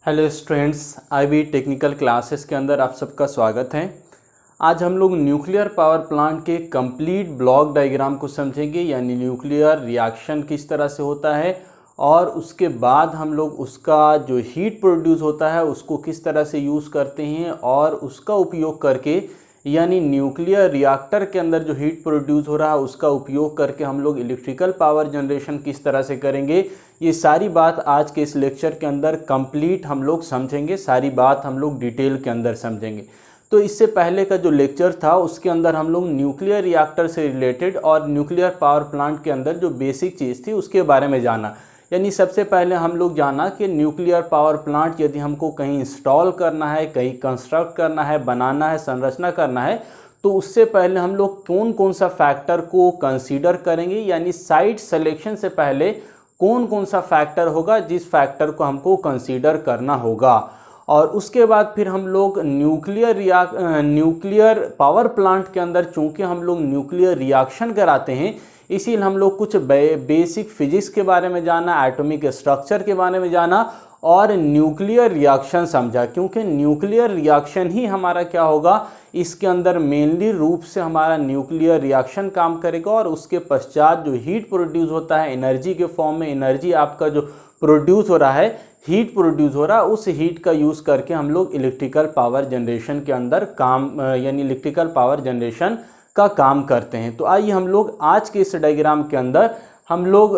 Hello students, IB technical classes के अंदर आप सबका स्वागत है। आज हम लोग न्यूक्लियर पावर प्लांट के कंप्लीट ब्लॉक डायग्राम को समझेंगे, यानी न्यूक्लियर रिएक्शन किस तरह से होता है और उसके बाद हम लोग उसका जो हीट प्रोड्यूस होता है उसको किस तरह से यूज़ करते हैं और उसका उपयोग करके, यानी न्यूक्लियर रिएक्टर के अंदर जो हीट प्रोड्यूस हो रहा है उसका उपयोग करके हम लोग इलेक्ट्रिकल पावर जनरेशन किस तरह से करेंगे। ये सारी बात आज के इस लेक्चर के अंदर कंप्लीट हम लोग समझेंगे, सारी बात हम लोग डिटेल के अंदर समझेंगे। तो इससे पहले का जो लेक्चर था उसके अंदर हम लोग न्यूक्लियर रिएक्टर से रिलेटेड और न्यूक्लियर पावर प्लांट के अंदर जो बेसिक चीज़ थी उसके बारे में जाना। यानी सबसे पहले हम लोग जाना कि न्यूक्लियर पावर प्लांट यदि हमको कहीं इंस्टॉल करना है, कहीं कंस्ट्रक्ट करना है, बनाना है, संरचना करना है, तो उससे पहले हम लोग कौन कौन सा फैक्टर को कंसीडर करेंगे, यानी साइट सिलेक्शन से पहले कौन कौन सा फैक्टर होगा जिस फैक्टर को हमको कंसीडर करना होगा। और उसके बाद फिर हम लोग न्यूक्लियर पावर प्लांट के अंदर चूंकि हम लोग न्यूक्लियर रिएक्शन कराते हैं, इसीलिए हम लोग कुछ बेसिक फिजिक्स के बारे में जाना, एटॉमिक स्ट्रक्चर के बारे में जाना और न्यूक्लियर रिएक्शन समझा, क्योंकि न्यूक्लियर रिएक्शन ही हमारा क्या होगा, इसके अंदर मेनली रूप से हमारा न्यूक्लियर रिएक्शन काम करेगा और उसके पश्चात जो हीट प्रोड्यूस होता है एनर्जी के फॉर्म में, एनर्जी आपका जो प्रोड्यूस हो रहा है, हीट प्रोड्यूस हो रहा है, उस हीट का यूज़ करके हम लोग इलेक्ट्रिकल पावर जनरेशन के अंदर काम यानी इलेक्ट्रिकल पावर जनरेशन का काम करते हैं। तो आइए हम लोग आज के इस डायग्राम के अंदर हम लोग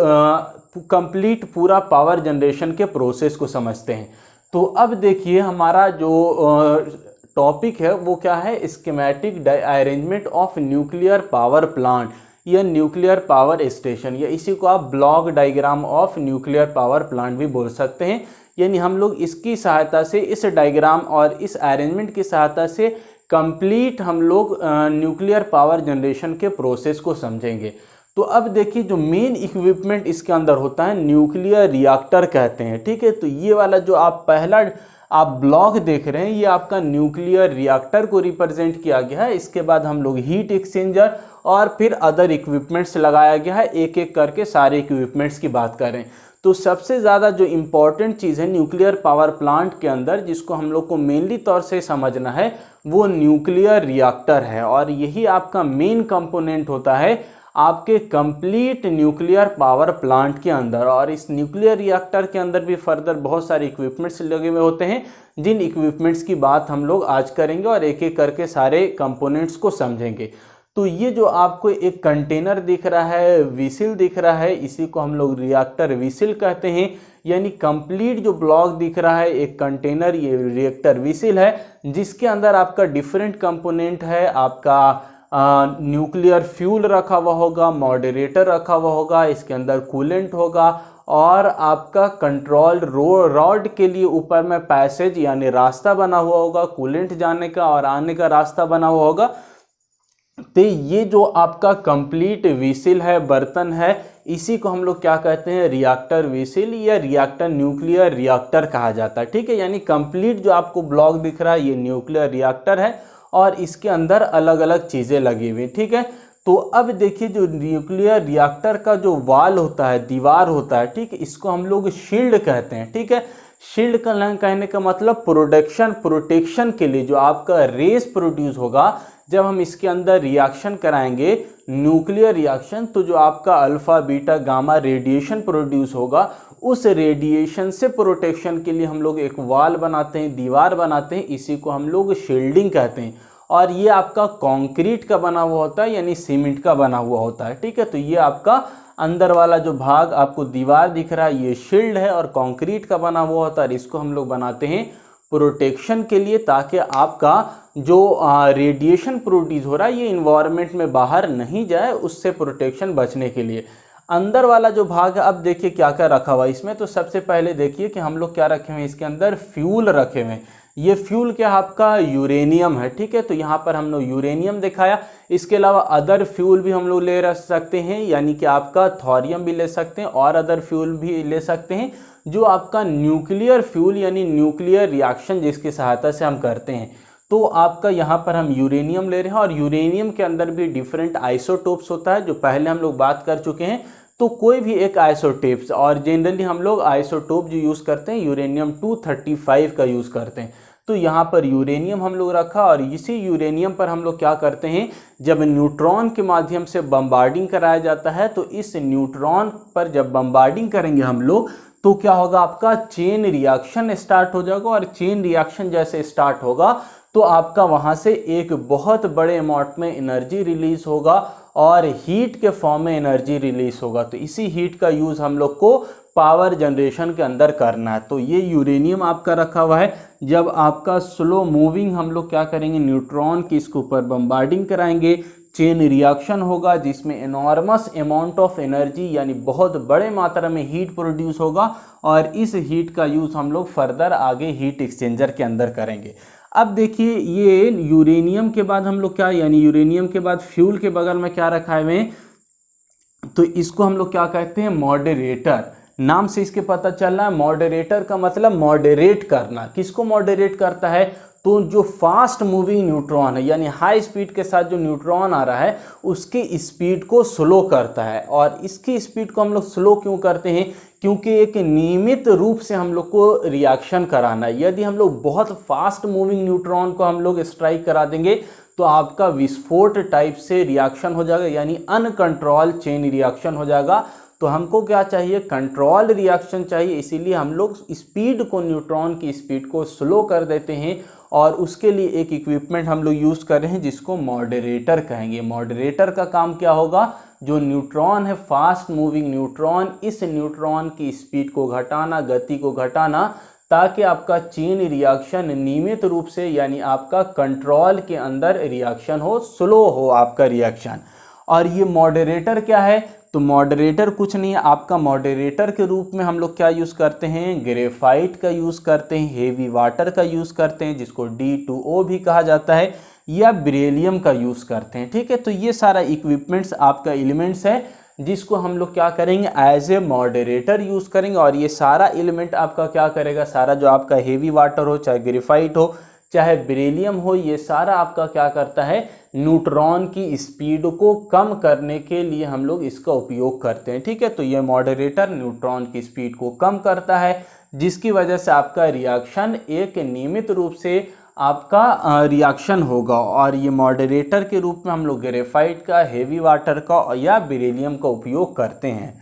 कंप्लीट पूरा पावर जनरेशन के प्रोसेस को समझते हैं। तो अब देखिए हमारा जो टॉपिक है वो क्या है, schematic arrangement of nuclear power plant या न्यूक्लियर पावर स्टेशन, या इसी को आप block diagram of nuclear power plant भी बोल सकते हैं। यानी हम लोग इसकी सहायता से, इस डायग्राम और इस अरेंजमेंट की सहायता से कंप्लीट हम लोग न्यूक्लियर पावर जनरेशन के प्रोसेस को समझेंगे। तो अब देखिए जो मेन इक्विपमेंट इसके अंदर होता है न्यूक्लियर रिएक्टर कहते हैं, ठीक है। तो ये वाला जो आप पहला ब्लॉक देख रहे हैं ये आपका न्यूक्लियर रिएक्टर को रिप्रेजेंट किया गया है। इसके बाद हम लोग हीट एक्सचेंजर और फिर अदर इक्विपमेंट्स लगाया गया है, एक एक करके सारे इक्विपमेंट्स की बात करें तो सबसे ज़्यादा जो इम्पॉर्टेंट चीज़ है न्यूक्लियर पावर प्लांट के अंदर, जिसको हम लोग को मेनली तौर से समझना है, वो न्यूक्लियर रिएक्टर है और यही आपका मेन कंपोनेंट होता है आपके कंप्लीट न्यूक्लियर पावर प्लांट के अंदर। और इस न्यूक्लियर रिएक्टर के अंदर भी फर्दर बहुत सारे इक्विपमेंट्स लगे हुए होते हैं, जिन इक्विपमेंट्स की बात हम लोग आज करेंगे और एक एक करके सारे कंपोनेंट्स को समझेंगे। तो ये जो आपको एक कंटेनर दिख रहा है, विसिल दिख रहा है, इसी को हम लोग रिएक्टर विसिल कहते हैं। यानी कंप्लीट जो ब्लॉक दिख रहा है एक कंटेनर, ये रिएक्टर विसिल है, जिसके अंदर आपका डिफरेंट कंपोनेंट है। आपका न्यूक्लियर फ्यूल रखा हुआ होगा, मॉडरेटर रखा हुआ होगा, इसके अंदर कूलेंट होगा और आपका कंट्रोल रॉड के लिए ऊपर में पैसेज यानी रास्ता बना हुआ होगा, कूलेंट जाने का और आने का रास्ता बना हुआ होगा। तो ये जो आपका कंप्लीट विसिल है, बर्तन है, इसी को हम लोग क्या कहते हैं, रिएक्टर विसिल या रिएक्टर न्यूक्लियर रिएक्टर कहा जाता है, ठीक है। यानी कंप्लीट जो आपको ब्लॉक दिख रहा है ये न्यूक्लियर रिएक्टर है और इसके अंदर अलग अलग चीज़ें लगी हुई, ठीक है। तो अब देखिए जो न्यूक्लियर रिएक्टर का जो वाल होता है, दीवार होता है, ठीक है, इसको हम लोग शील्ड कहते हैं, ठीक है। शील्ड का कहने का मतलब प्रोटेक्शन के लिए जो आपका रेस प्रोड्यूस होगा जब हम इसके अंदर रिएक्शन कराएंगे न्यूक्लियर रिएक्शन, तो जो आपका alpha beta gamma radiation produce होगा, उस रेडिएशन से प्रोटेक्शन के लिए हम लोग एक वाल बनाते हैं, दीवार बनाते हैं, इसी को हम लोग शील्डिंग कहते हैं। और ये आपका कंक्रीट का बना हुआ होता है यानी सीमेंट का बना हुआ होता है, ठीक है। तो ये आपका अंदर वाला जो भाग आपको दीवार दिख रहा है ये शील्ड है और कंक्रीट का बना हुआ होता है। इसको हम लोग बनाते हैं प्रोटेक्शन के लिए, ताकि आपका जो रेडिएशन प्रोड्यूस हो रहा है ये इन्वायरमेंट में बाहर नहीं जाए, उससे प्रोटेक्शन बचने के लिए। अंदर वाला जो भाग है, अब देखिए क्या क्या रखा हुआ है इसमें। तो सबसे पहले देखिए कि हम लोग क्या रखे हुए हैं, इसके अंदर फ्यूल रखे हुए हैं। ये फ्यूल क्या आपका यूरेनियम है, ठीक है। तो यहाँ पर हम लोग यूरेनियम दिखाया, इसके अलावा अदर फ्यूल भी हम लोग ले सकते हैं, यानी कि आपका थोरियम भी ले सकते हैं और अदर फ्यूल भी ले सकते हैं, जो आपका न्यूक्लियर फ्यूल यानी न्यूक्लियर रिएक्शन जिसकी सहायता से हम करते हैं। तो आपका यहाँ पर हम यूरेनियम ले रहे हैं और यूरेनियम के अंदर भी डिफरेंट आइसोटोप्स होता है, जो पहले हम लोग बात कर चुके हैं। तो कोई भी एक आइसोटोप्स, और जनरली हम लोग आइसोटोप जो यूज़ करते हैं यूरेनियम 235 का यूज़ करते हैं। तो यहाँ पर यूरेनियम हम लोग रखा, और इसी यूरेनियम पर हम लोग क्या करते हैं, जब न्यूट्रॉन के माध्यम से बम्बार्डिंग कराया जाता है, तो इस न्यूट्रॉन पर जब बम्बार्डिंग करेंगे हम लोग, तो क्या होगा, आपका चेन रिएक्शन स्टार्ट हो जाएगा। और चेन रिएक्शन जैसे स्टार्ट होगा तो आपका वहाँ से एक बहुत बड़े अमाउंट में एनर्जी रिलीज होगा, और हीट के फॉर्म में एनर्जी रिलीज होगा। तो इसी हीट का यूज़ हम लोग को पावर जनरेशन के अंदर करना है। तो ये यूरेनियम आपका रखा हुआ है। जब आपका स्लो मूविंग हम लोग क्या करेंगे, न्यूट्रॉन की इसके ऊपर बम्बार्डिंग कराएंगे, चेन रिएक्शन होगा जिसमें एनॉर्मस अमाउंट ऑफ एनर्जी यानी बहुत बड़े मात्रा में हीट प्रोड्यूस होगा, और इस हीट का यूज़ हम लोग फर्दर आगे हीट एक्सचेंजर के अंदर करेंगे। अब देखिए, ये यूरेनियम के बाद हम लोग क्या, यानी यूरेनियम के बाद फ्यूल के बगल में क्या रखा है, तो इसको हम लोग क्या कहते हैं, मॉडरेटर। नाम से इसके पता चल रहा है, मॉडरेटर का मतलब मॉडरेट करना। किसको मॉडरेट करता है, तो जो फास्ट मूविंग न्यूट्रॉन है, यानी हाई स्पीड के साथ जो न्यूट्रॉन आ रहा है उसकी स्पीड को स्लो करता है। और इसकी स्पीड को हम लोग स्लो क्यों करते हैं, क्योंकि एक नियमित रूप से हम लोग को रिएक्शन कराना है। यदि हम लोग बहुत फास्ट मूविंग न्यूट्रॉन को हम लोग स्ट्राइक करा देंगे तो आपका विस्फोट टाइप से रिएक्शन हो जाएगा, यानी अनकंट्रोल चेन रिएक्शन हो जाएगा। तो हमको क्या चाहिए, कंट्रोल रिएक्शन चाहिए। इसीलिए हम लोग स्पीड को, न्यूट्रॉन की स्पीड को स्लो कर देते हैं, और उसके लिए एक इक्विपमेंट हम लोग यूज़ कर रहे हैं जिसको मॉडरेटर कहेंगे। मॉडरेटर का काम क्या होगा, जो न्यूट्रॉन है, फास्ट मूविंग न्यूट्रॉन, इस न्यूट्रॉन की स्पीड को घटाना, गति को घटाना, ताकि आपका चेन रिएक्शन नियमित रूप से, यानी आपका कंट्रोल के अंदर रिएक्शन हो, स्लो हो आपका रिएक्शन। और ये मॉडरेटर क्या है, तो मॉडरेटर कुछ नहीं है आपका, मॉडरेटर के रूप में हम लोग क्या यूज़ करते हैं, ग्रेफाइट का यूज़ करते हैं, हेवी वाटर का यूज़ करते हैं जिसको D2O भी कहा जाता है, या बेरिलियम का यूज़ करते हैं। ठीक है, तो ये सारा इक्विपमेंट्स आपका एलिमेंट्स है जिसको हम लोग क्या करेंगे, एज ए मॉडरेटर यूज़ करेंगे। और ये सारा एलिमेंट आपका क्या करेगा, सारा जो आपका हेवी वाटर हो, चाहे ग्रेफाइट हो, चाहे बेरिलियम हो, ये सारा आपका क्या करता है, न्यूट्रॉन की स्पीड को कम करने के लिए हम लोग इसका उपयोग करते हैं। ठीक है, तो ये मॉडरेटर न्यूट्रॉन की स्पीड को कम करता है, जिसकी वजह से आपका रिएक्शन एक नियमित रूप से आपका रिएक्शन होगा। और ये मॉडरेटर के रूप में हम लोग ग्रेफाइट का, हेवी वाटर का या बेरिलियम का उपयोग करते हैं।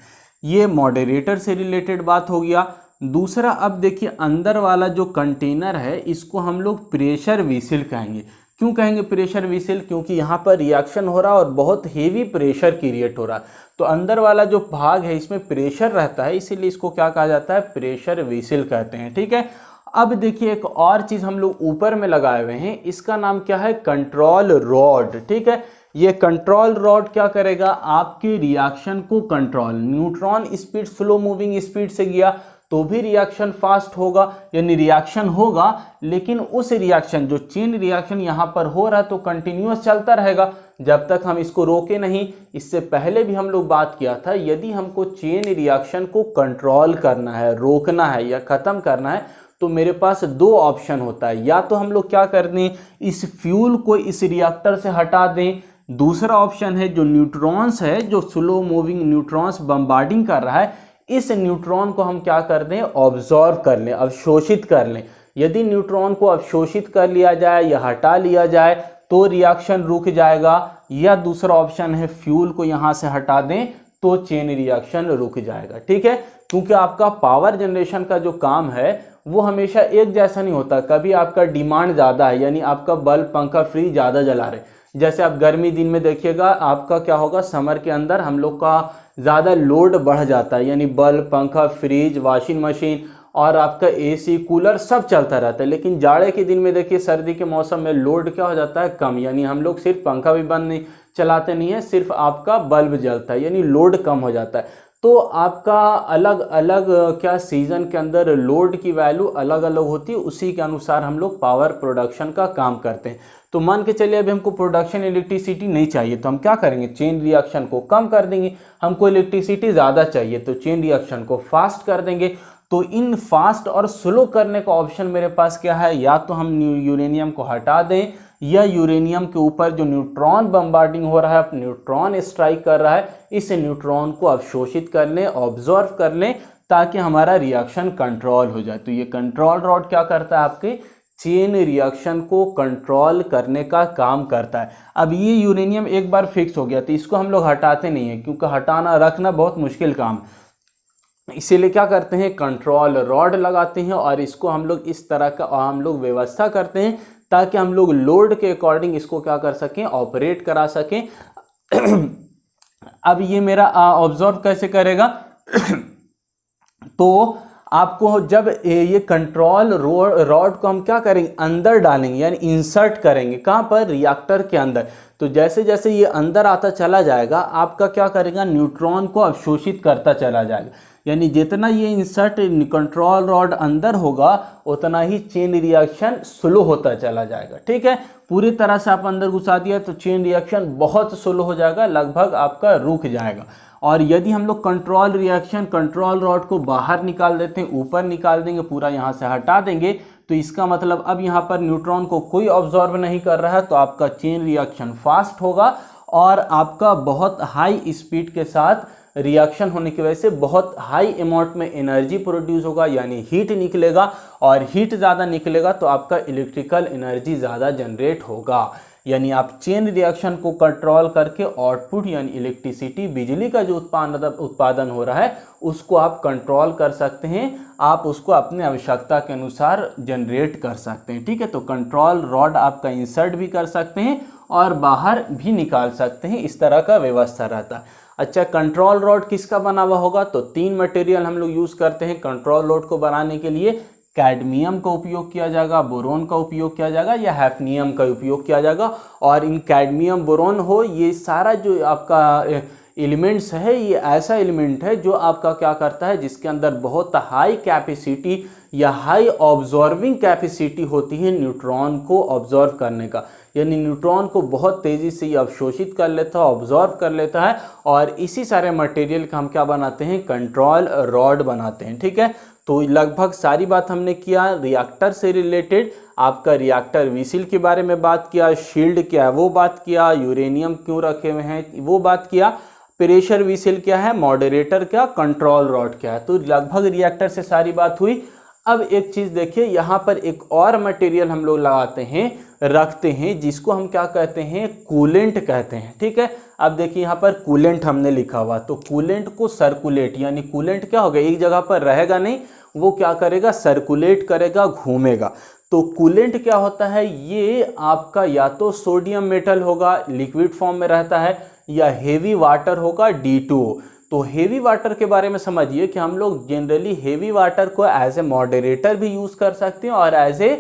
ये मॉडरेटर से रिलेटेड बात हो गया। दूसरा, अब देखिए अंदर वाला जो कंटेनर है इसको हम लोग प्रेशर वेसल कहेंगे। क्यों कहेंगे प्रेशर वेसल, क्योंकि यहाँ पर रिएक्शन हो रहा है और बहुत हेवी प्रेशर क्रिएट हो रहा है। तो अंदर वाला जो भाग है इसमें प्रेशर रहता है, इसीलिए इसको क्या कहा जाता है, प्रेशर वेसल कहते हैं। ठीक है, अब देखिए एक और चीज़ हम लोग ऊपर में लगाए हुए हैं, इसका नाम क्या है, कंट्रोल रॉड। ठीक है, ये कंट्रोल रॉड क्या करेगा, आपके रिएक्शन को control, neutron speed slow moving speed से गया तो भी रिएक्शन फास्ट होगा, यानी रिएक्शन होगा, लेकिन उस रिएक्शन, जो चेन रिएक्शन यहाँ पर हो रहा है तो कंटिन्यूअस चलता रहेगा जब तक हम इसको रोके नहीं। इससे पहले भी हम लोग बात किया था, यदि हमको चेन रिएक्शन को कंट्रोल करना है, रोकना है या ख़त्म करना है, तो मेरे पास दो ऑप्शन होता है। या तो हम लोग क्या कर दें, इस फ्यूल को इस रिएक्टर से हटा दें। दूसरा ऑप्शन है, जो न्यूट्रॉन्स है, जो स्लो मूविंग न्यूट्रॉन्स बम्बार्डिंग कर रहा है, इस न्यूट्रॉन को हम क्या कर दें, ऑब्जॉर्व कर लें, अवशोषित कर लें। यदि न्यूट्रॉन को अवशोषित कर लिया जाए या हटा लिया जाए तो रिएक्शन रुक जाएगा। या दूसरा ऑप्शन है, फ्यूल को यहाँ से हटा दें तो चेन रिएक्शन रुक जाएगा। ठीक है, क्योंकि आपका पावर जनरेशन का जो काम है वो हमेशा एक जैसा नहीं होता। कभी आपका डिमांड ज़्यादा है, यानी आपका बल्ब, पंखा, फ्रिज ज़्यादा जला रहे, जैसे आप गर्मी दिन में देखिएगा, आपका क्या होगा, समर के अंदर हम लोग का ज़्यादा लोड बढ़ जाता है, यानी बल्ब, पंखा, फ्रिज, वॉशिंग मशीन और आपका एसी, कूलर सब चलता रहता है। लेकिन जाड़े के दिन में देखिए, सर्दी के मौसम में लोड क्या हो जाता है, कम, यानी हम लोग सिर्फ पंखा भी बंद नहीं चलाते नहीं है, सिर्फ आपका बल्ब जलता है, यानी लोड कम हो जाता है। तो आपका अलग अलग क्या सीज़न के अंदर लोड की वैल्यू अलग अलग होती है, उसी के अनुसार हम लोग पावर प्रोडक्शन का काम करते हैं। तो मान के चलिए अभी हमको प्रोडक्शन इलेक्ट्रिसिटी नहीं चाहिए, तो हम क्या करेंगे, चेन रिएक्शन को कम कर देंगे। हमको इलेक्ट्रिसिटी ज़्यादा चाहिए तो चेन रिएक्शन को फास्ट कर देंगे। तो इन फास्ट और स्लो करने का ऑप्शन मेरे पास क्या है, या तो हम यूरेनियम को हटा दें या यूरेनियम के ऊपर जो न्यूट्रॉन बम्बार्डिंग हो रहा है, न्यूट्रॉन स्ट्राइक कर रहा है, इस न्यूट्रॉन को अवशोषित कर लें, ऑब्जर्व कर लें, ताकि हमारा रिएक्शन कंट्रोल हो जाए। तो ये कंट्रोल रॉड क्या करता है, आपके चेन रिएक्शन को कंट्रोल करने का काम करता है। अब ये यूरेनियम एक बार फिक्स हो गया तो इसको हम लोग हटाते नहीं हैं, क्योंकि हटाना रखना बहुत मुश्किल काम, इसीलिए क्या करते हैं, कंट्रोल रॉड लगाते हैं और इसको हम लोग इस तरह का हम लोग व्यवस्था करते हैं ताकि हम लोग लोड के अकॉर्डिंग इसको क्या कर सकें, ऑपरेट करा सकें। अब ये मेरा ऑब्जर्व कैसे करेगा तो आपको जब ये कंट्रोल रॉड को हम क्या करेंगे, अंदर डालेंगे, यानी इंसर्ट करेंगे, कहाँ पर, रिएक्टर के अंदर। तो जैसे जैसे ये अंदर आता चला जाएगा, आपका क्या करेगा, न्यूट्रॉन को अवशोषित करता चला जाएगा। यानी जितना ये इंसर्ट कंट्रोल रॉड अंदर होगा उतना ही चेन रिएक्शन स्लो होता चला जाएगा। ठीक है, पूरी तरह से आप अंदर घुसा दिया तो चेन रिएक्शन बहुत स्लो हो जाएगा, लगभग आपका रुक जाएगा। और यदि हम लोग कंट्रोल रिएक्शन कंट्रोल रॉड को बाहर निकाल देते हैं, ऊपर निकाल देंगे, पूरा यहाँ से हटा देंगे, तो इसका मतलब अब यहाँ पर न्यूट्रॉन को कोई ऑब्जॉर्व नहीं कर रहा है, तो आपका चेन रिएक्शन फास्ट होगा और आपका बहुत हाई स्पीड के साथ रिएक्शन होने की वजह से बहुत हाई अमाउंट में एनर्जी प्रोड्यूस होगा, यानी हीट निकलेगा, और हीट ज़्यादा निकलेगा तो आपका इलेक्ट्रिकल एनर्जी ज़्यादा जनरेट होगा। यानी आप चेन रिएक्शन को कंट्रोल करके आउटपुट यानी इलेक्ट्रिसिटी, बिजली का जो उत्पादन हो रहा है उसको आप कंट्रोल कर सकते हैं, आप उसको अपने आवश्यकता के अनुसार जनरेट कर सकते हैं। ठीक है, तो कंट्रोल रॉड आपका इंसर्ट भी कर सकते हैं और बाहर भी निकाल सकते हैं, इस तरह का व्यवस्था रहता है। अच्छा, कंट्रोल रॉड किसका बना हुआ होगा, तो 3 मटेरियल हम लोग यूज़ करते हैं कंट्रोल रॉड को बनाने के लिए। कैडमियम का उपयोग किया जाएगा, बोरोन का उपयोग किया जाएगा, या हैफनियम का उपयोग किया जाएगा। और इन कैडमियम, बोरोन हो, ये सारा जो आपका एलिमेंट्स है, ये ऐसा एलिमेंट है जो आपका क्या करता है, जिसके अंदर बहुत हाई कैपेसिटी या हाई ऑब्जॉर्विंग कैपेसिटी होती है न्यूट्रॉन को ऑब्जॉर्व करने का। यानी न्यूट्रॉन को बहुत तेज़ी से ये अवशोषित कर लेता है, ऑब्जॉर्व कर लेता है, और इसी सारे मटेरियल का हम क्या बनाते हैं, कंट्रोल रॉड बनाते हैं। ठीक है, तो लगभग सारी बात हमने किया रिएक्टर से रिलेटेड। आपका रिएक्टर व्हीसल के बारे में बात किया, शील्ड क्या है वो बात किया, यूरेनियम क्यों रखे हुए हैं वो बात किया, प्रेशर व्हीसल क्या है, मॉडरेटर क्या, कंट्रोल रॉड क्या है। तो लगभग रिएक्टर से सारी बात हुई। अब एक चीज़ देखिए, यहाँ पर एक और मटेरियल हम लोग लगाते हैं, रखते हैं, जिसको हम क्या कहते हैं, कूलेंट कहते हैं। ठीक है, अब देखिए यहाँ पर कूलेंट हमने लिखा हुआ, तो कूलेंट को सर्कुलेट, यानी कूलेंट क्या होगा, एक जगह पर रहेगा नहीं, वो क्या करेगा, सर्कुलेट करेगा, घूमेगा। तो कूलेंट क्या होता है, ये आपका या तो सोडियम मेटल होगा, लिक्विड फॉर्म में रहता है, या हेवी वाटर होगा, D2O। तो हेवी वाटर के बारे में समझिए कि हम लोग जनरली हेवी वाटर को एज ए मॉडरेटर भी यूज़ कर सकते हैं और एज ए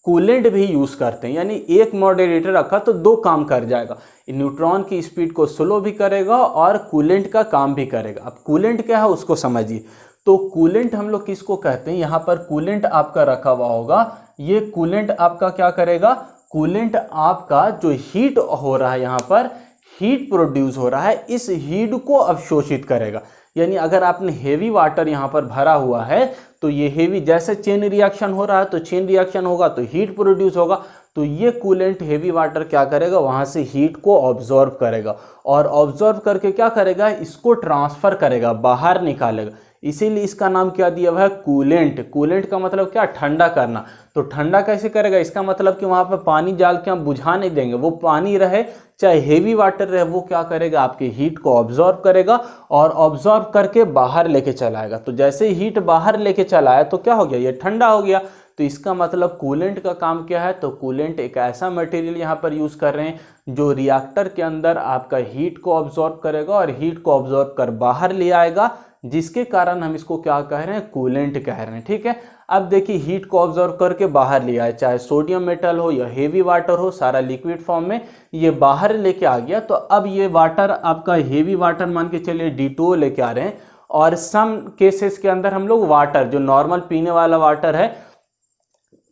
कूलेंट भी यूज़ करते हैं। यानी एक मॉडरेटर रखा तो 2 काम कर जाएगा, न्यूट्रॉन की स्पीड को स्लो भी करेगा और कूलेंट का काम भी करेगा। अब कूलेंट क्या है उसको समझिए। तो कूलेंट हम लोग किसको कहते हैं, यहाँ पर कूलेंट आपका रखा हुआ होगा, ये कूलेंट आपका क्या करेगा, कूलेंट आपका जो हीट हो रहा है, यहाँ पर हीट प्रोड्यूस हो रहा है, इस हीट को अवशोषित करेगा। यानी अगर आपने हेवी वाटर यहाँ पर भरा हुआ है तो ये हेवी, जैसे चेन रिएक्शन हो रहा है तो चेन रिएक्शन होगा तो हीट प्रोड्यूस होगा, तो ये कूलेंट हेवी वाटर क्या करेगा, वहाँ से हीट को ऑब्जॉर्व करेगा, और ऑब्जॉर्व करके क्या करेगा, इसको ट्रांसफ़र करेगा, बाहर निकालेगा। इसीलिए इसका नाम क्या दिया हुआ है, कूलेंट। कूलेंट का मतलब क्या, ठंडा करना। तो ठंडा कैसे करेगा, इसका मतलब कि वहाँ पर पानी डाल के हम बुझा नहीं देंगे, वो पानी रहे चाहे हेवी वाटर रहे, वो क्या करेगा, आपके हीट को ऑब्जॉर्व करेगा और ऑब्जॉर्व करके बाहर लेके चलाएगा। तो जैसे हीट बाहर लेके चलाया तो क्या हो गया, ये ठंडा हो गया। तो इसका मतलब कूलेंट का काम क्या है, तो कूलेंट एक ऐसा मटेरियल यहाँ पर यूज़ कर रहे हैं जो रिएक्टर के अंदर आपका हीट को ऑब्जॉर्व करेगा और हीट को ऑब्जॉर्व कर बाहर ले आएगा, जिसके कारण हम इसको क्या कह रहे हैं, कूलेंट कह रहे हैं। ठीक है, अब देखिए हीट को ऑब्जर्व करके बाहर ले आए, चाहे सोडियम मेटल हो या हेवी वाटर हो, सारा लिक्विड फॉर्म में ये बाहर लेके आ गया। तो अब ये वाटर आपका हेवी वाटर मान के चलिए D2O लेके आ रहे हैं, और सम केसेस के अंदर हम लोग वाटर जो नॉर्मल पीने वाला वाटर है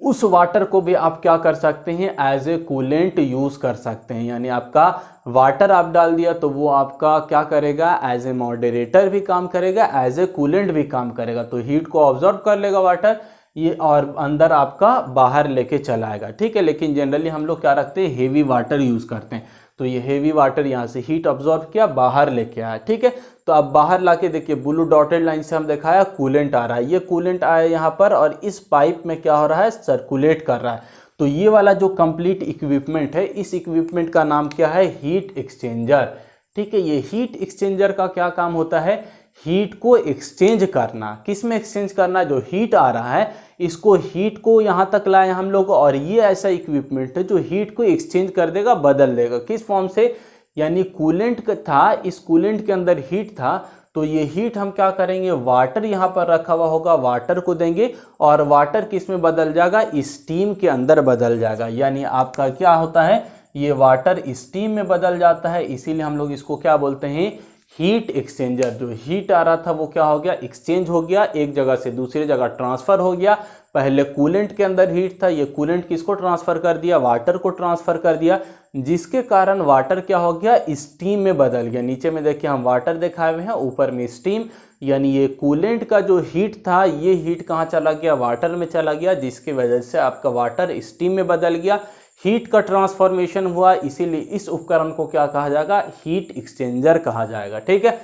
उस वाटर को भी आप क्या कर सकते हैं, एज ए कूलेंट यूज़ कर सकते हैं। यानी आपका वाटर आप डाल दिया तो वो आपका क्या करेगा, एज ए मॉडरेटर भी काम करेगा, एज ए कूलेंट भी काम करेगा। तो हीट को ऑब्जर्व कर लेगा वाटर, ये और अंदर आपका बाहर लेके चला आएगा, ठीक है। लेकिन जनरली हम लोग क्या रखते हैं, हेवी वाटर यूज़ करते हैं। तो ये हेवी वाटर यहाँ से हीट ऑब्जॉर्व किया, बाहर लेके आया, ठीक है। तो अब बाहर लाके देखिए ब्लू डॉटेड लाइन से हम दिखाया कूलेंट आ रहा है, ये कूलेंट आया यहाँ पर और इस पाइप में क्या हो रहा है, सर्कुलेट कर रहा है। तो ये वाला जो कंप्लीट इक्विपमेंट है, इस इक्विपमेंट का नाम क्या है, हीट एक्सचेंजर, ठीक है। ये हीट एक्सचेंजर का क्या काम होता है, हीट को एक्सचेंज करना। किस में एक्सचेंज करना, जो हीट आ रहा है इसको, हीट को यहाँ तक लाए हम लोग, और ये ऐसा इक्विपमेंट है जो हीट को एक्सचेंज कर देगा, बदल देगा। किस फॉर्म से, यानी कूलेंट था, इस कूलेंट के अंदर हीट था, तो ये हीट हम क्या करेंगे, वाटर यहाँ पर रखा हुआ होगा, वाटर को देंगे और वाटर किस में बदल जाएगा, स्टीम के अंदर बदल जाएगा। यानी आपका क्या होता है, ये वाटर स्टीम में बदल जाता है, इसीलिए हम लोग इसको क्या बोलते हैं, हीट एक्सचेंजर। जो हीट आ रहा था वो क्या हो गया, एक्सचेंज हो गया, एक जगह से दूसरी जगह ट्रांसफर हो गया। पहले कूलेंट के अंदर हीट था, ये कूलेंट किसको ट्रांसफर कर दिया, वाटर को ट्रांसफर कर दिया, जिसके कारण वाटर क्या हो गया, स्टीम में बदल गया। नीचे में देखिए हम वाटर दिखाए हुए हैं, ऊपर में स्टीम, यानी ये कूलेंट का जो हीट था, ये हीट कहाँ चला गया, वाटर में चला गया, जिसकी वजह से आपका वाटर स्टीम में बदल गया, हीट का ट्रांसफॉर्मेशन हुआ। इसीलिए इस उपकरण को क्या कहा जाएगा, हीट एक्सचेंजर कहा जाएगा, ठीक है।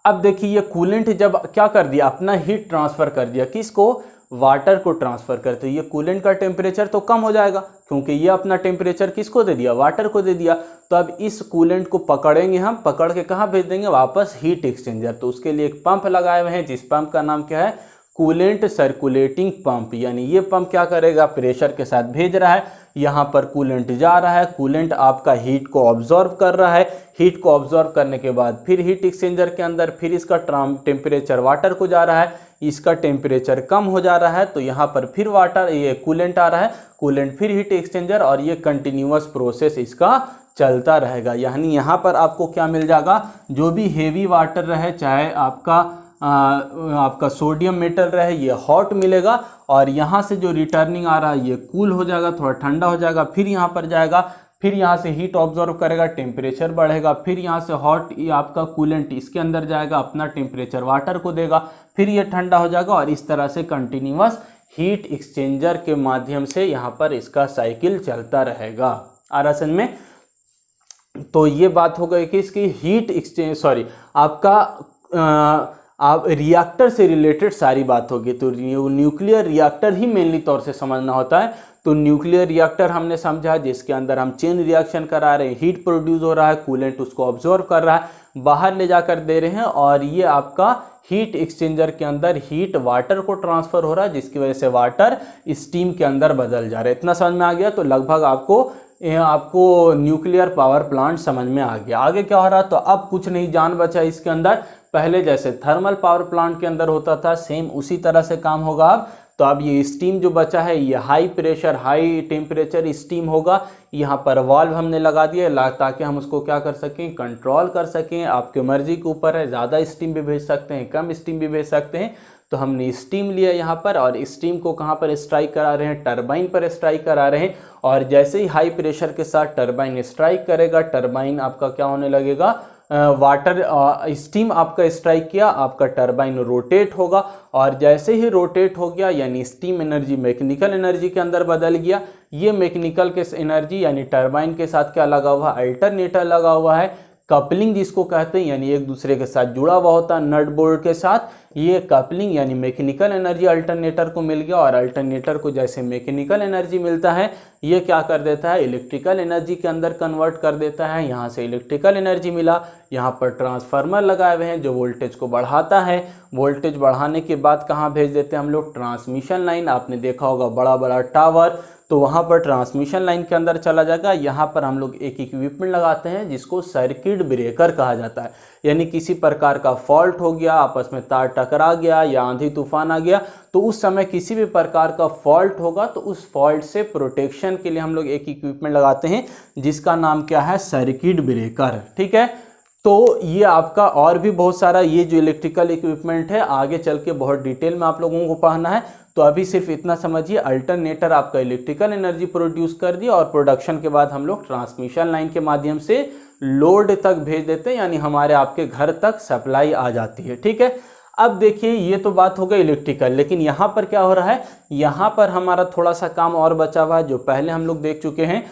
अब देखिए ये कूलेंट जब क्या कर दिया, अपना हीट ट्रांसफर कर दिया, किसको, वाटर को ट्रांसफर करते, ये कूलेंट का टेम्परेचर तो कम हो जाएगा, क्योंकि ये अपना टेम्परेचर किसको दे दिया, वाटर को दे दिया। तो अब इस कूलेंट को पकड़ेंगे हम, पकड़ के कहाँ भेज देंगे, वापस हीट एक्सचेंजर। तो उसके लिए एक पंप लगाए हुए हैं, जिस पंप का नाम क्या है, कूलेंट सर्कुलेटिंग पंप। यानी ये पंप क्या करेगा, प्रेशर के साथ भेज रहा है, यहाँ पर कूलेंट जा रहा है, कूलेंट आपका हीट को ऑब्जॉर्व कर रहा है, हीट को ऑब्जॉर्व करने के बाद फिर हीट एक्सचेंजर के अंदर फिर इसका टेम्परेचर वाटर को जा रहा है, इसका टेम्परेचर कम हो जा रहा है, तो यहाँ पर फिर वाटर, ये कूलेंट आ रहा है, कूलेंट फिर हीट एक्सचेंजर, और ये कंटिन्यूअस प्रोसेस इसका चलता रहेगा। यानी यहाँ पर आपको क्या मिल जाएगा, जो भी हेवी वाटर रहे, चाहे आपका सोडियम मेटल रहे, ये हॉट मिलेगा, और यहाँ से जो रिटर्निंग आ रहा है ये कूल हो जाएगा, थोड़ा ठंडा हो जाएगा, फिर यहाँ पर जाएगा, फिर यहाँ से हीट ऑब्जॉर्व करेगा, टेम्परेचर बढ़ेगा, फिर यहाँ से हॉट, ये आपका कूलेंट इसके अंदर जाएगा, अपना टेम्परेचर वाटर को देगा, फिर ये ठंडा हो जाएगा, और इस तरह से कंटिन्यूअस हीट एक्सचेंजर के माध्यम से यहाँ पर इसका साइकिल चलता रहेगा। आ रहा समझ में। तो ये बात हो गई कि इसकी हीट एक्सचेंज, आपका आप रिएक्टर से रिलेटेड सारी बात होगी। तो न्यूक्लियर रिएक्टर ही मेनली तौर से समझना होता है। तो न्यूक्लियर रिएक्टर हमने समझा, जिसके अंदर हम चेन रिएक्शन करा रहे हैं, हीट प्रोड्यूस हो रहा है, कूलेंट उसको ऑब्जॉर्व कर रहा है, बाहर ले जाकर दे रहे हैं, और ये आपका हीट एक्सचेंजर के अंदर हीट वाटर को ट्रांसफर हो रहा है, जिसकी वजह से वाटर स्टीम के अंदर बदल जा रहा है। इतना समझ में आ गया, तो लगभग आपको न्यूक्लियर पावर प्लांट समझ में आ गया। आगे क्या हो रहा है, तो अब कुछ नहीं जान बचा इसके अंदर। पहले जैसे थर्मल पावर प्लांट के अंदर होता था, सेम उसी तरह से काम होगा अब। तो अब ये स्टीम जो बचा है, ये high pressure high temperature steam होगा। यहाँ पर वाल्व हमने लगा दिया ताकि हम उसको क्या कर सकें, कंट्रोल कर सकें। आपके मर्जी के ऊपर है, ज़्यादा स्टीम भी भेज सकते हैं, कम स्टीम भी भेज सकते हैं। तो हमने स्टीम लिया यहाँ पर, और स्टीम को कहाँ पर स्ट्राइक करा रहे हैं, टरबाइन पर स्ट्राइक करा रहे हैं। और जैसे ही हाई प्रेशर के साथ टरबाइन स्ट्राइक करेगा, टरबाइन आपका क्या होने लगेगा, स्टीम आपका स्ट्राइक किया, आपका टरबाइन रोटेट होगा, और जैसे ही रोटेट हो गया, यानी स्टीम एनर्जी मैकेनिकल एनर्जी के अंदर बदल गया। ये मैकेनिकल के एनर्जी यानी टरबाइन के साथ क्या लगा हुआ, अल्टरनेटर लगा हुआ है, कपलिंग जिसको कहते हैं, यानी एक दूसरे के साथ जुड़ा हुआ होता है नट बोल्ट के साथ। ये कपलिंग यानी मैकेनिकल एनर्जी अल्टरनेटर को मिल गया, और अल्टरनेटर को जैसे मैकेनिकल एनर्जी मिलता है, ये क्या कर देता है, इलेक्ट्रिकल एनर्जी के अंदर कन्वर्ट कर देता है। यहाँ से इलेक्ट्रिकल एनर्जी मिला, यहाँ पर ट्रांसफार्मर लगाए हुए हैं जो वोल्टेज को बढ़ाता है। वोल्टेज बढ़ाने के बाद कहाँ भेज देते हैं हम लोग, ट्रांसमिशन लाइन। आपने देखा होगा बड़ा बड़ा टावर, तो वहाँ पर ट्रांसमिशन लाइन के अंदर चला जाएगा। यहाँ पर हम लोग एक इक्विपमेंट लगाते हैं जिसको सर्किट ब्रेकर कहा जाता है। यानी किसी प्रकार का फॉल्ट हो गया, आपस में तार टकरा गया या आंधी तूफान आ गया, तो उस समय किसी भी प्रकार का फॉल्ट होगा, तो उस फॉल्ट से प्रोटेक्शन के लिए हम लोग एक इक्विपमेंट लगाते हैं जिसका नाम क्या है, सर्किट ब्रेकर। ठीक है, तो ये आपका और भी बहुत सारा ये जो इलेक्ट्रिकल इक्विपमेंट है, आगे चल के बहुत डिटेल में आप लोगों को पढ़ना है। तो अभी सिर्फ इतना समझिए, अल्टरनेटर आपका इलेक्ट्रिकल एनर्जी प्रोड्यूस कर दिया, और प्रोडक्शन के बाद हम लोग ट्रांसमिशन लाइन के माध्यम से लोड तक भेज देते हैं, यानी हमारे आपके घर तक सप्लाई आ जाती है। ठीक है, अब देखिए ये तो बात हो गई इलेक्ट्रिकल, लेकिन यहाँ पर क्या हो रहा है, यहाँ पर हमारा थोड़ा सा काम और बचा हुआ है जो पहले हम लोग देख चुके हैं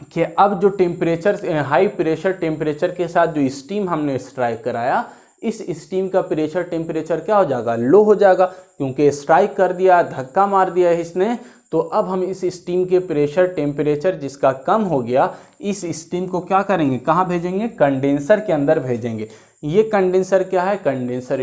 कि अब जो टेम्परेचर, हाई प्रेशर टेम्परेचर के साथ जो स्टीम हमने स्ट्राइक कराया, इस स्टीम का प्रेशर टेम्परेचर क्या हो जाएगा, लो हो जाएगा, क्योंकि स्ट्राइक कर दिया, धक्का मार दिया है इसने। तो अब हम इस स्टीम के प्रेशर टेम्परेचर जिसका कम हो गया, इस स्टीम को क्या करेंगे, कहाँ भेजेंगे, कंडेंसर के अंदर भेजेंगे। ये कंडेंसर क्या है, condenser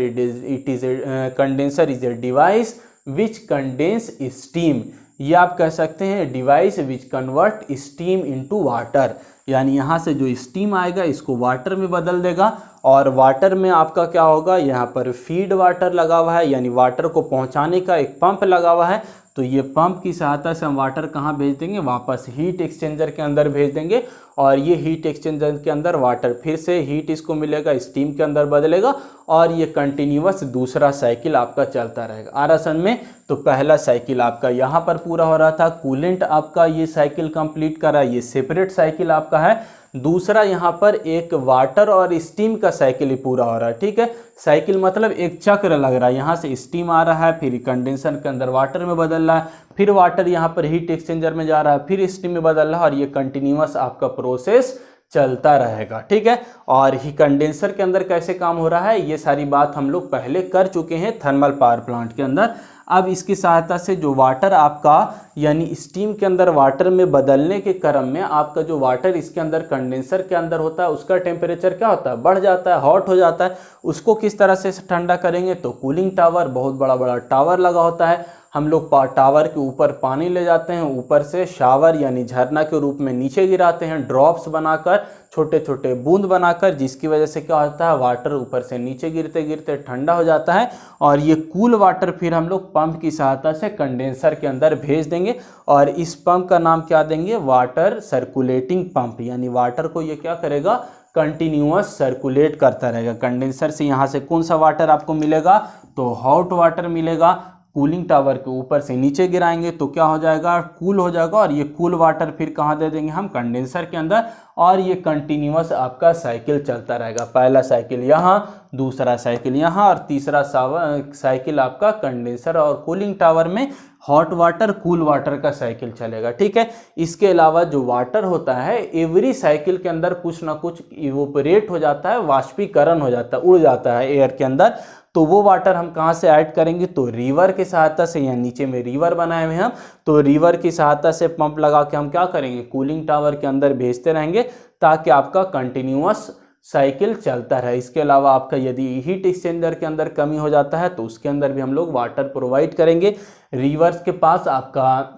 condenser is a device which condense steam. ये आप कह सकते हैं device which convert steam into water, यानी यहाँ से जो स्टीम आएगा इसको वाटर में बदल देगा। और वाटर में आपका क्या होगा, यहाँ पर फीड वाटर लगा हुआ है, यानी वाटर को पहुँचाने का एक पंप लगा हुआ है। तो ये पंप की सहायता से हम वाटर कहाँ भेज देंगे, वापस हीट एक्सचेंजर के अंदर भेज देंगे। और ये हीट एक्सचेंजर के अंदर वाटर फिर से हीट इसको मिलेगा, स्टीम के अंदर बदलेगा, और ये कंटिन्यूअस दूसरा साइकिल आपका चलता रहेगा। आ रहा समझ में। तो पहला साइकिल आपका यहाँ पर पूरा हो रहा था, कूलेंट आपका ये साइकिल कंप्लीट कर रहा है, ये सेपरेट साइकिल आपका है। दूसरा यहाँ पर एक वाटर और स्टीम का साइकिल ही पूरा हो रहा है, ठीक है। साइकिल मतलब एक चक्र लग रहा है, यहाँ से स्टीम आ रहा है, फिर कंडेंसर के अंदर वाटर में बदल रहा है, फिर वाटर यहाँ पर हीट एक्सचेंजर में जा रहा है, फिर स्टीम में बदल रहा है, और ये कंटिन्यूअस आपका प्रोसेस चलता रहेगा, ठीक है। और ही कंडेंसर के अंदर कैसे काम हो रहा है, ये सारी बात हम लोग पहले कर चुके हैं थर्मल पावर प्लांट के अंदर। अब इसकी सहायता से जो वाटर आपका यानी स्टीम के अंदर वाटर में बदलने के क्रम में आपका जो वाटर इसके अंदर कंडेंसर के अंदर होता है, उसका टेम्परेचर क्या होता है, बढ़ जाता है, हॉट हो जाता है। उसको किस तरह से ठंडा करेंगे, तो कूलिंग टावर, बहुत बड़ा बड़ा टावर लगा होता है, हम लोग टावर के ऊपर पानी ले जाते हैं, ऊपर से शावर यानी झरना के रूप में नीचे गिराते हैं, ड्रॉप्स बनाकर, छोटे छोटे बूंद बनाकर, जिसकी वजह से क्या होता है, वाटर ऊपर से नीचे गिरते गिरते ठंडा हो जाता है। और ये कूल वाटर फिर हम लोग पंप की सहायता से कंडेंसर के अंदर भेज देंगे, और इस पंप का नाम क्या देंगे, वाटर सर्कुलेटिंग पंप। यानी वाटर को ये क्या करेगा, कंटिन्यूअस सर्कुलेट करता रहेगा। कंडेंसर से यहाँ से कौन सा वाटर आपको मिलेगा, तो हॉट वाटर मिलेगा। कूलिंग टावर के ऊपर से नीचे गिराएंगे तो क्या हो जाएगा, कूल हो जाएगा, और ये कूल वाटर फिर कहाँ दे देंगे हम, कंडेंसर के अंदर। और ये कंटिन्यूअस आपका साइकिल चलता रहेगा, पहला साइकिल यहाँ, दूसरा साइकिल यहाँ, और तीसरा साइकिल आपका कंडेंसर और कूलिंग टावर में हॉट वाटर कूल वाटर का साइकिल चलेगा, ठीक है। इसके अलावा जो वाटर होता है, एवरी साइकिल के अंदर कुछ ना कुछ इवोपरेट हो जाता है, वाष्पीकरण हो जाता है, उड़ जाता है एयर के अंदर। तो वो वाटर हम कहाँ से ऐड करेंगे, तो रिवर की सहायता से। यहाँ नीचे में रिवर बनाए हुए हैं हम, तो रिवर की सहायता से पंप लगा के हम क्या करेंगे, कूलिंग टावर के अंदर भेजते रहेंगे, ताकि आपका कंटिन्यूअस साइकिल चलता रहे। इसके अलावा आपका यदि हीट एक्सचेंजर के अंदर कमी हो जाता है, तो उसके अंदर भी हम लोग वाटर प्रोवाइड करेंगे। रिवर्स के पास आपका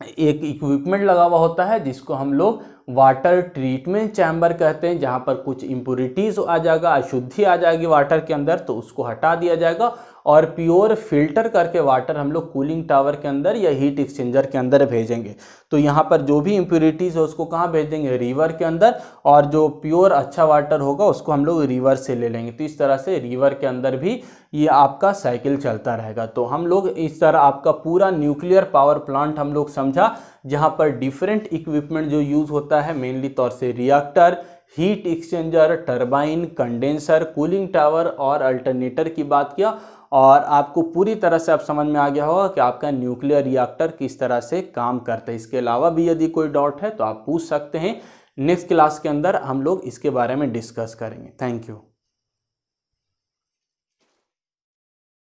एक इक्विपमेंट लगा हुआ होता है, जिसको हम लोग वाटर ट्रीटमेंट चैम्बर कहते हैं, जहाँ पर कुछ इम्प्योरिटीज आ जाएगा, अशुद्धि आ जाएगी वाटर के अंदर, तो उसको हटा दिया जाएगा, और प्योर फिल्टर करके वाटर हम लोग कूलिंग टावर के अंदर या हीट एक्सचेंजर के अंदर भेजेंगे। तो यहाँ पर जो भी इम्प्योरिटीज़ है उसको कहाँ भेज देंगे, रिवर के अंदर, और जो प्योर अच्छा वाटर होगा उसको हम लोग रिवर से ले लेंगे। तो इस तरह से रिवर के अंदर भी ये आपका साइकिल चलता रहेगा। तो हम लोग इस तरह आपका पूरा न्यूक्लियर पावर प्लांट हम लोग समझा, जहाँ पर डिफरेंट इक्विपमेंट जो यूज़ होता है, मेनली तौर से reactor, heat exchanger, turbine, condenser, cooling tower और अल्टरनेटर की बात किया। और आपको पूरी तरह से अब समझ में आ गया होगा कि आपका न्यूक्लियर रिएक्टर किस तरह से काम करता है। इसके अलावा भी यदि कोई डाउट है तो आप पूछ सकते हैं। नेक्स्ट क्लास के अंदर हम लोग इसके बारे में डिस्कस करेंगे। Thank you.